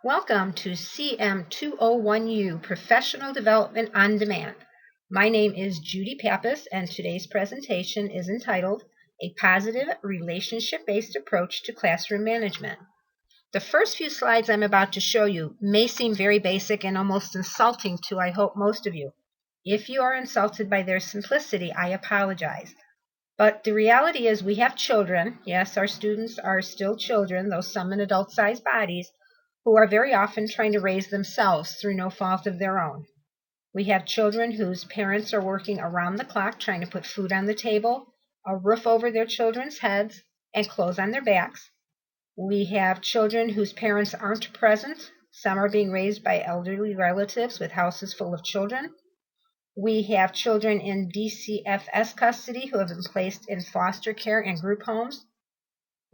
Welcome to CM201U Professional Development on Demand. My name is Judi Pappas, and today's presentation is entitled A Positive Relationship-Based Approach to Classroom Management. The first few slides I'm about to show you may seem very basic and almost insulting to, I hope, most of you. If you are insulted by their simplicity, I apologize. But the reality is we have children, yes, our students are still children, though some in adult-sized bodies, who are very often trying to raise themselves through no fault of their own. We have children whose parents are working around the clock trying to put food on the table, a roof over their children's heads, and clothes on their backs. We have children whose parents aren't present. Some are being raised by elderly relatives with houses full of children. We have children in DCFS custody who have been placed in foster care and group homes.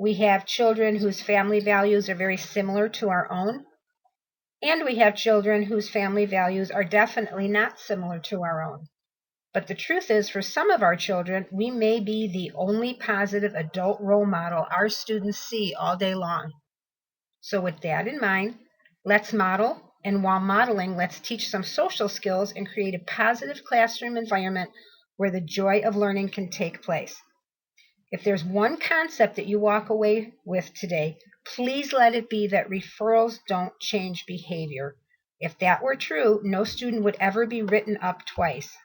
We have children whose family values are very similar to our own. And we have children whose family values are definitely not similar to our own. But the truth is, for some of our children, we may be the only positive adult role model our students see all day long. So with that in mind, let's model. And while modeling, let's teach some social skills and create a positive classroom environment where the joy of learning can take place. If there's one concept that you walk away with today, please let it be that referrals don't change behavior. If that were true, no student would ever be written up twice.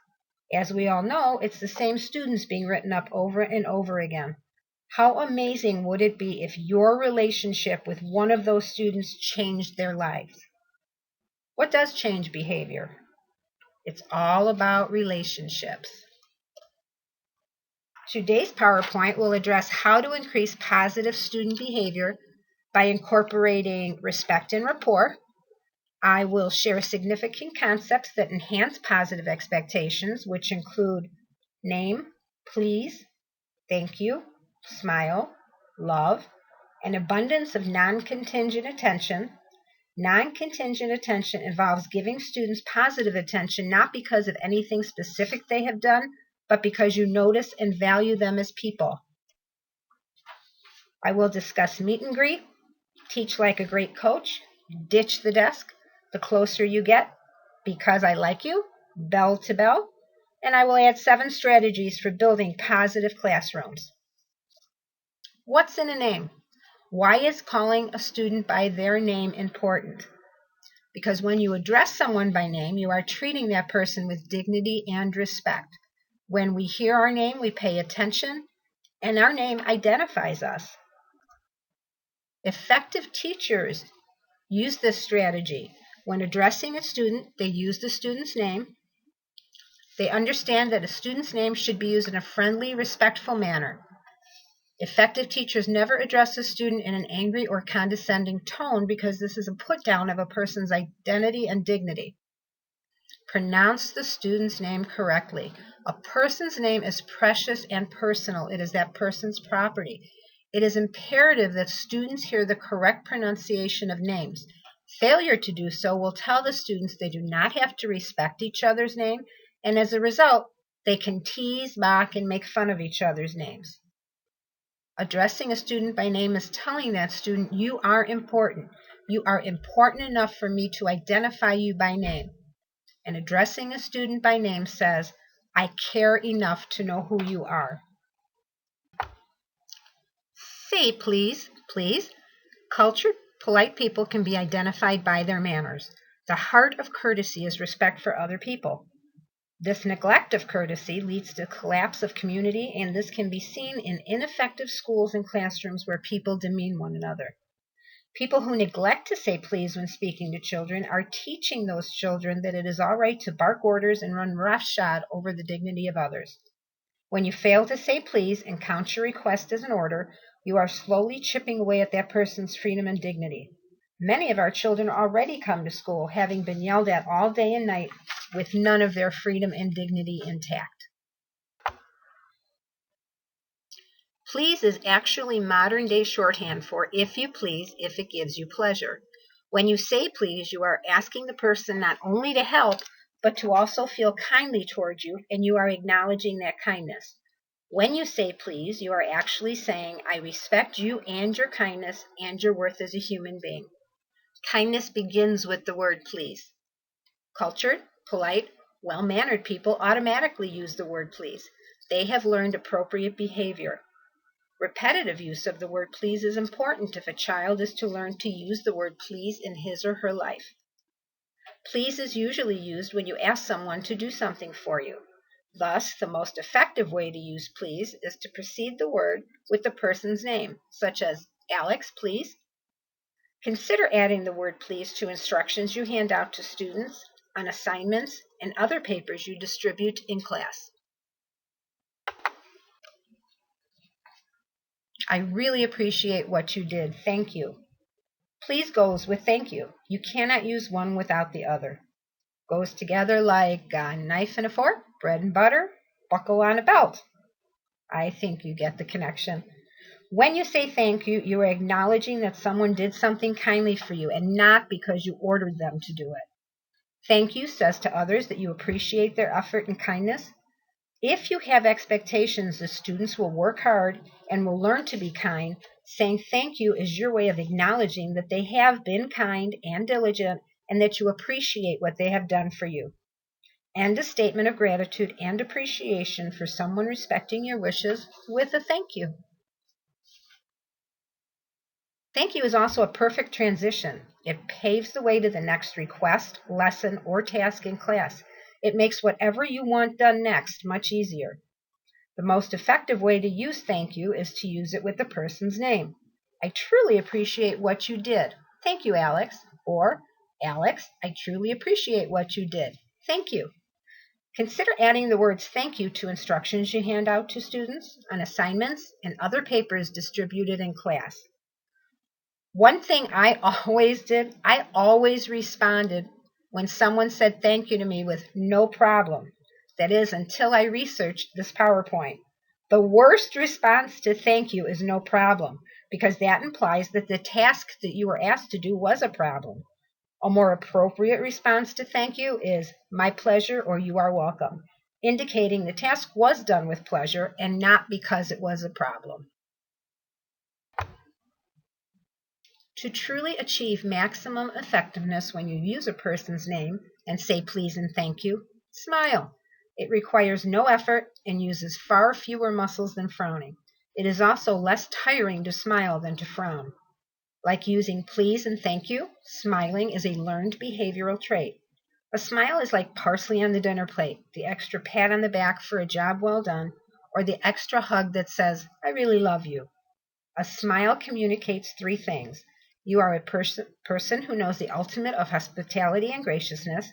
As we all know, it's the same students being written up over and over again. How amazing would it be if your relationship with one of those students changed their lives? What does change behavior? It's all about relationships. Today's PowerPoint will address how to increase positive student behavior by incorporating respect and rapport. I will share significant concepts that enhance positive expectations, which include name, please, thank you, smile, love, an abundance of non-contingent attention. Non-contingent attention involves giving students positive attention not because of anything specific they have done, but because you notice and value them as people. I will discuss meet and greet, teach like a great coach, ditch the desk, the closer you get, because I like you, bell to bell, and I will add 7 strategies for building positive classrooms. What's in a name? Why is calling a student by their name important? Because when you address someone by name, you are treating that person with dignity and respect. When we hear our name, we pay attention, and our name identifies us. Effective teachers use this strategy. When addressing a student, they use the student's name. They understand that a student's name should be used in a friendly, respectful manner. Effective teachers never address a student in an angry or condescending tone because this is a put-down of a person's identity and dignity. Pronounce the student's name correctly. A person's name is precious and personal. It is that person's property. It is imperative that students hear the correct pronunciation of names. Failure to do so will tell the students they do not have to respect each other's name, and as a result, they can tease, mock, and make fun of each other's names. Addressing a student by name is telling that student, you are important. You are important enough for me to identify you by name. And addressing a student by name says, I care enough to know who you are. Say please, please. Cultured, polite people can be identified by their manners. The heart of courtesy is respect for other people. This neglect of courtesy leads to collapse of community, and this can be seen in ineffective schools and classrooms where people demean one another. People who neglect to say please when speaking to children are teaching those children that it is all right to bark orders and run roughshod over the dignity of others. When you fail to say please and count your request as an order, you are slowly chipping away at that person's freedom and dignity. Many of our children already come to school having been yelled at all day and night with none of their freedom and dignity intact. Please is actually modern-day shorthand for if you please, if it gives you pleasure. When you say please, you are asking the person not only to help, but to also feel kindly towards you, and you are acknowledging that kindness. When you say please, you are actually saying, I respect you and your kindness and your worth as a human being. Kindness begins with the word please. Cultured, polite, well-mannered people automatically use the word please. They have learned appropriate behavior. Repetitive use of the word please is important if a child is to learn to use the word please in his or her life. Please is usually used when you ask someone to do something for you. Thus, the most effective way to use please is to precede the word with the person's name, such as Alex, please. Consider adding the word please to instructions you hand out to students, on assignments, and other papers you distribute in class. I really appreciate what you did. Thank you. Please goes with thank you. You cannot use one without the other. Goes together like a knife and a fork, bread and butter, buckle on a belt. I think you get the connection. When you say thank you, you are acknowledging that someone did something kindly for you and not because you ordered them to do it. Thank you says to others that you appreciate their effort and kindness. If you have expectations the students will work hard and will learn to be kind, saying thank you is your way of acknowledging that they have been kind and diligent and that you appreciate what they have done for you. And a statement of gratitude and appreciation for someone respecting your wishes with a thank you. Thank you is also a perfect transition. It paves the way to the next request, lesson, or task in class. It makes whatever you want done next much easier. The most effective way to use thank you is to use it with the person's name. I truly appreciate what you did. Thank you, Alex. Or, Alex, I truly appreciate what you did. Thank you. Consider adding the words thank you to instructions you hand out to students, on assignments, and other papers distributed in class. One thing I always did, I always responded when someone said thank you to me with no problem. That is, until I researched this PowerPoint. The worst response to thank you is no problem, because that implies that the task that you were asked to do was a problem. A more appropriate response to thank you is my pleasure or you are welcome, indicating the task was done with pleasure and not because it was a problem. To truly achieve maximum effectiveness when you use a person's name and say please and thank you, smile. It requires no effort and uses far fewer muscles than frowning. It is also less tiring to smile than to frown. Like using please and thank you, smiling is a learned behavioral trait. A smile is like parsley on the dinner plate, the extra pat on the back for a job well done, or the extra hug that says, I really love you. A smile communicates three things. You are a person who knows the ultimate of hospitality and graciousness.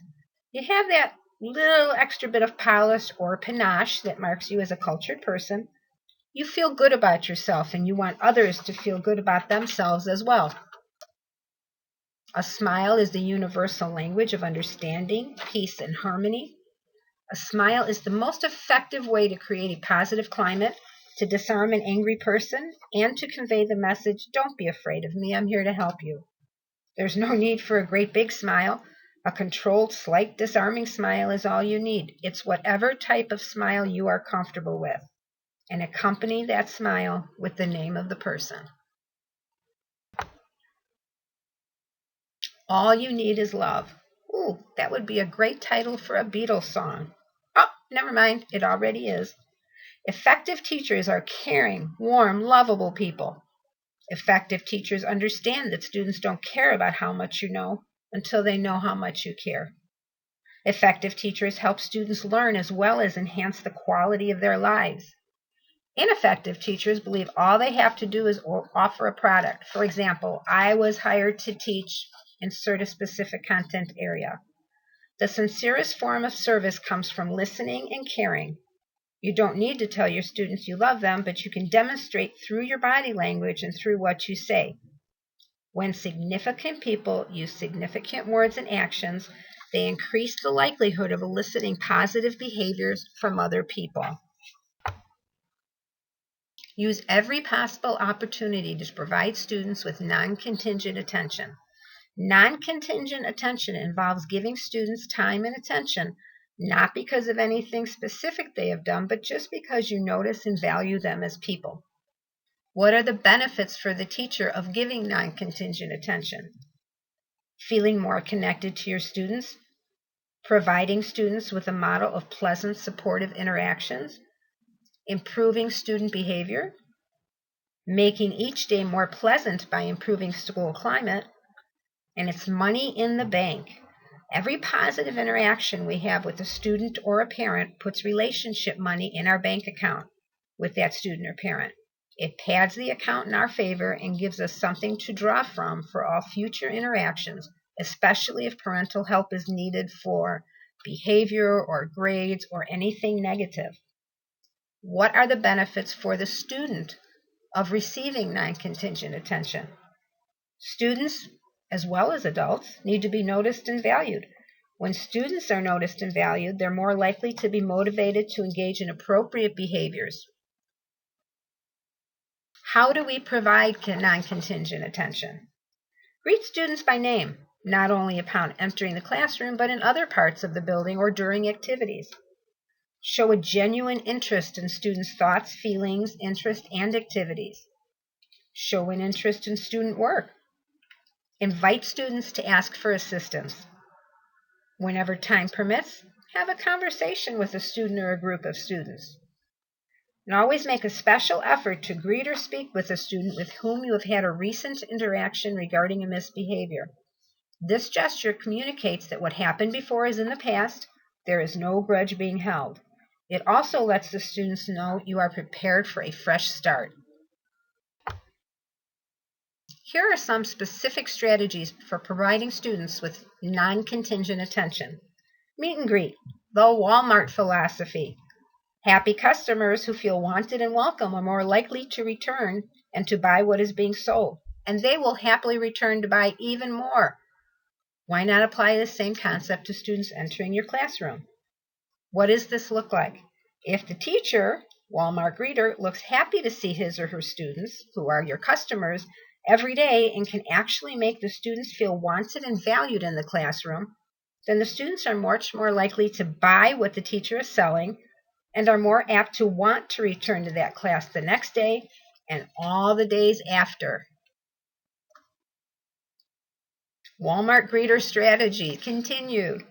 You have that little extra bit of polish or panache that marks you as a cultured person. You feel good about yourself and you want others to feel good about themselves as well. A smile is the universal language of understanding, peace, and harmony. A smile is the most effective way to create a positive climate, to disarm an angry person, and to convey the message, don't be afraid of me, I'm here to help you. There's no need for a great big smile. A controlled, slight, disarming smile is all you need. It's whatever type of smile you are comfortable with. And accompany that smile with the name of the person. All you need is love. Ooh, that would be a great title for a Beatles song. Oh, never mind, it already is. Effective teachers are caring, warm, lovable people. Effective teachers understand that students don't care about how much you know until they know how much you care. Effective teachers help students learn as well as enhance the quality of their lives. Ineffective teachers believe all they have to do is offer a product. For example, I was hired to teach insert a specific content area. The sincerest form of service comes from listening and caring. You don't need to tell your students you love them, but you can demonstrate through your body language and through what you say. When significant people use significant words and actions, they increase the likelihood of eliciting positive behaviors from other people. Use every possible opportunity to provide students with non-contingent attention. Non-contingent attention involves giving students time and attention, not because of anything specific they have done, but just because you notice and value them as people. What are the benefits for the teacher of giving non-contingent attention? feeling more connected to your students, providing students with a model of pleasant, supportive interactions, improving student behavior, making each day more pleasant by improving school climate, and it's money in the bank. Every positive interaction we have with a student or a parent puts relationship money in our bank account with that student or parent. It pads the account in our favor and gives us something to draw from for all future interactions, especially if parental help is needed for behavior or grades or anything negative. What are the benefits for the student of receiving non-contingent attention? Students, as well as adults, need to be noticed and valued. When students are noticed and valued, they're more likely to be motivated to engage in appropriate behaviors. How do we provide non-contingent attention? Greet students by name, not only upon entering the classroom, but in other parts of the building or during activities. Show a genuine interest in students' thoughts, feelings, interests, and activities. Show an interest in student work. Invite students to ask for assistance. Whenever time permits, have a conversation with a student or a group of students. And always make a special effort to greet or speak with a student with whom you have had a recent interaction regarding a misbehavior. This gesture communicates that what happened before is in the past. There is no grudge being held. It also lets the students know you are prepared for a fresh start. Here are some specific strategies for providing students with non-contingent attention. Meet and greet, the Walmart philosophy. Happy customers who feel wanted and welcome are more likely to return and to buy what is being sold, and they will happily return to buy even more. Why not apply the same concept to students entering your classroom? What does this look like? If the teacher, Walmart greeter, looks happy to see his or her students, who are your customers, every day and can actually make the students feel wanted and valued in the classroom, then the students are much more likely to buy what the teacher is selling and are more apt to want to return to that class the next day and all the days after. Walmart greeter strategy continued.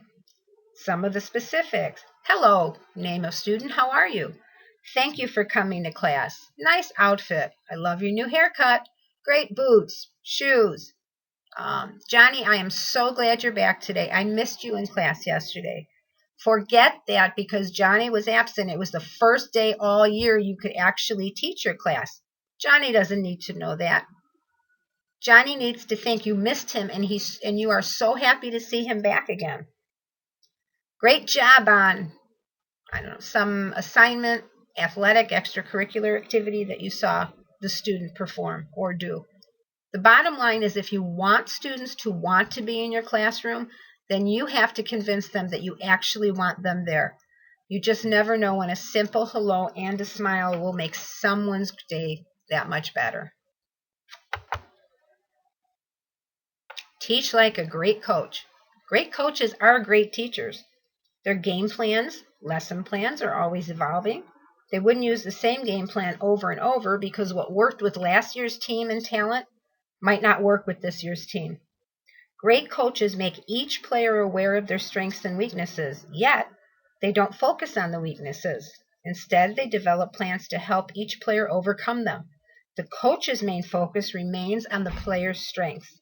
Some of the specifics. Hello, name of student, how are you? Thank you for coming to class. Nice outfit. I love your new haircut. Great boots, shoes. Johnny, I am so glad you're back today. I missed you in class yesterday. Forget that because Johnny was absent. It was the first day all year you could actually teach your class. Johnny doesn't need to know that. Johnny needs to think you missed him and you are so happy to see him back again. Great job on, some assignment, athletic, extracurricular activity that you saw the student perform or do. The bottom line is if you want students to want to be in your classroom, then you have to convince them that you actually want them there. You just never know when a simple hello and a smile will make someone's day that much better. Teach like a great coach. Great coaches are great teachers. Their game plans, lesson plans are always evolving. They wouldn't use the same game plan over and over because what worked with last year's team and talent might not work with this year's team. Great coaches make each player aware of their strengths and weaknesses, yet they don't focus on the weaknesses. Instead, they develop plans to help each player overcome them. The coach's main focus remains on the player's strengths.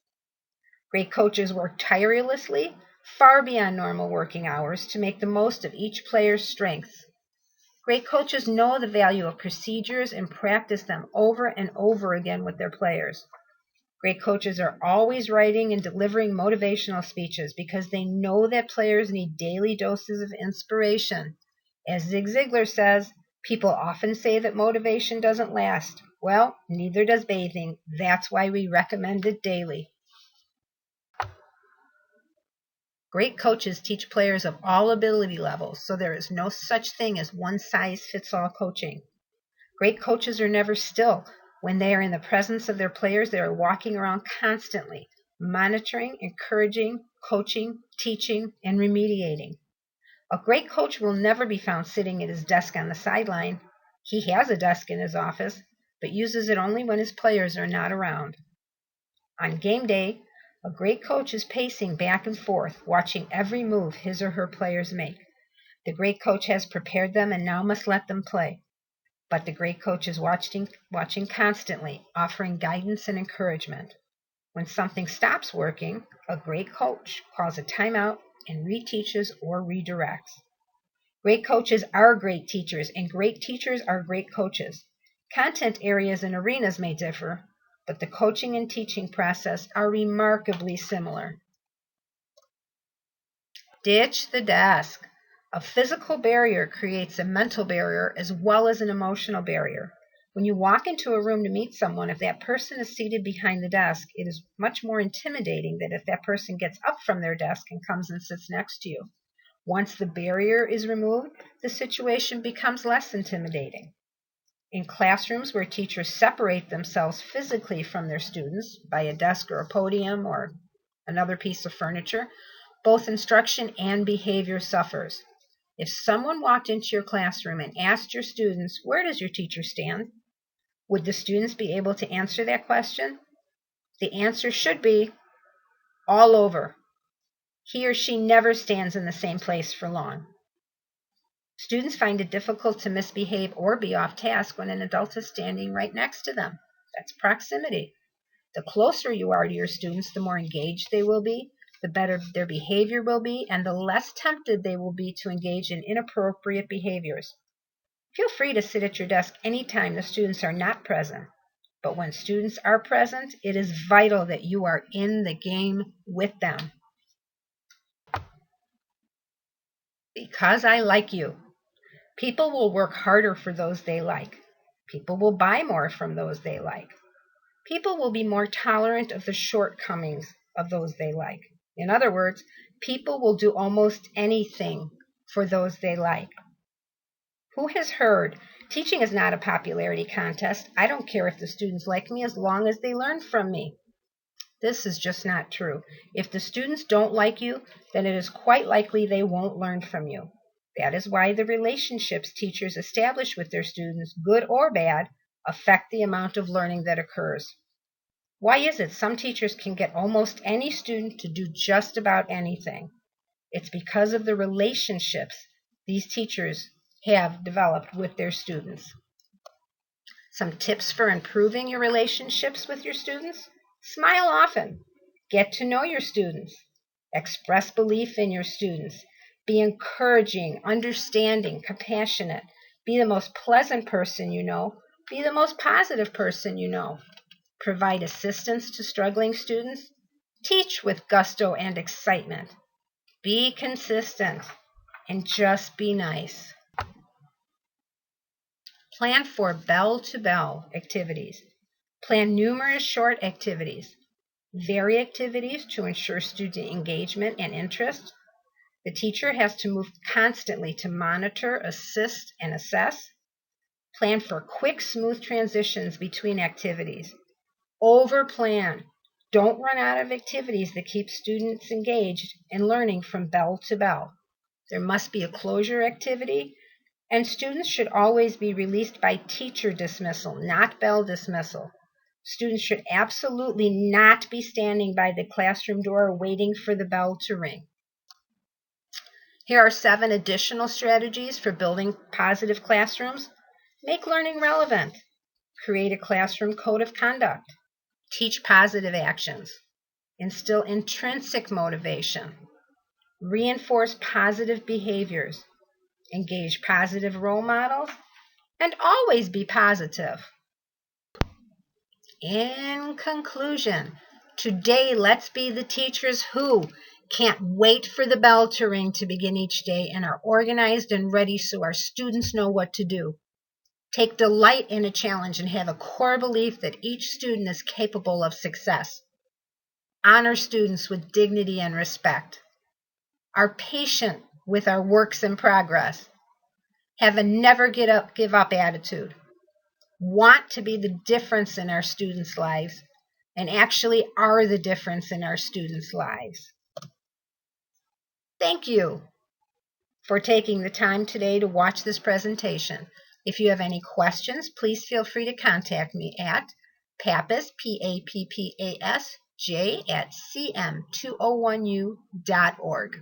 Great coaches work tirelessly, far beyond normal working hours, to make the most of each player's strengths. Great coaches know the value of procedures and practice them over and over again with their players. Great coaches are always writing and delivering motivational speeches because they know that players need daily doses of inspiration. As Zig Ziglar says, people often say that motivation doesn't last. Well, neither does bathing. That's why we recommend it daily. Great coaches teach players of all ability levels, so there is no such thing as one-size-fits-all coaching. Great coaches are never still. When they are in the presence of their players, they are walking around constantly, monitoring, encouraging, coaching, teaching, and remediating. A great coach will never be found sitting at his desk on the sideline. He has a desk in his office, but uses it only when his players are not around. On game day, A great coach is pacing back and forth, watching every move his or her players make. The great coach has prepared them and now must let them play. But the great coach is watching constantly, offering guidance and encouragement. When something stops working, a great coach calls a timeout and reteaches or redirects. Great coaches are great teachers, and great teachers are great coaches. Content areas and arenas may differ, but the coaching and teaching process are remarkably similar. Ditch the desk. A physical barrier creates a mental barrier as well as an emotional barrier. When you walk into a room to meet someone, if that person is seated behind the desk, it is much more intimidating than if that person gets up from their desk and comes and sits next to you. Once the barrier is removed, the situation becomes less intimidating. In classrooms where teachers separate themselves physically from their students by a desk or a podium or another piece of furniture, both instruction and behavior suffers. If someone walked into your classroom and asked your students, "Where does your teacher stand?" would the students be able to answer that question? The answer should be all over. He or she never stands in the same place for long. Students find it difficult to misbehave or be off task when an adult is standing right next to them. That's proximity. The closer you are to your students, the more engaged they will be, the better their behavior will be, and the less tempted they will be to engage in inappropriate behaviors. Feel free to sit at your desk anytime the students are not present. But when students are present, it is vital that you are in the game with them. Because I like you. People will work harder for those they like. People will buy more from those they like. People will be more tolerant of the shortcomings of those they like. In other words, people will do almost anything for those they like. Who has heard, "Teaching is not a popularity contest. I don't care if the students like me as long as they learn from me"? This is just not true. If the students don't like you, then it is quite likely they won't learn from you. That is why the relationships teachers establish with their students, good or bad, affect the amount of learning that occurs. Why is it some teachers can get almost any student to do just about anything? It's because of the relationships these teachers have developed with their students. Some tips for improving your relationships with your students: smile often. Get to know your students. Express belief in your students. Be encouraging, understanding, compassionate. Be the most pleasant person you know. Be the most positive person you know. Provide assistance to struggling students. Teach with gusto and excitement. Be consistent. And just be nice. Plan for bell-to-bell activities. Plan numerous short activities. Vary activities to ensure student engagement and interest. The teacher has to move constantly to monitor, assist, and assess. Plan for quick, smooth transitions between activities. Overplan. Don't run out of activities that keep students engaged and learning from bell to bell. There must be a closure activity, and students should always be released by teacher dismissal, not bell dismissal. Students should absolutely not be standing by the classroom door waiting for the bell to ring. Here are 7 additional strategies for building positive classrooms. Make learning relevant. Create a classroom code of conduct. Teach positive actions. Instill intrinsic motivation. Reinforce positive behaviors. Engage positive role models. And always be positive. In conclusion, today let's be the teachers who can't wait for the bell to ring to begin each day and are organized and ready so our students know what to do. Take delight in a challenge and have a core belief that each student is capable of success. Honor students with dignity and respect. Are patient with our works in progress. Have a never give up attitude. Want to be the difference in our students' lives, and actually are the difference in our students' lives. Thank you for taking the time today to watch this presentation. If you have any questions, please feel free to contact me at Pappas, Pappas, j at cm201u.org.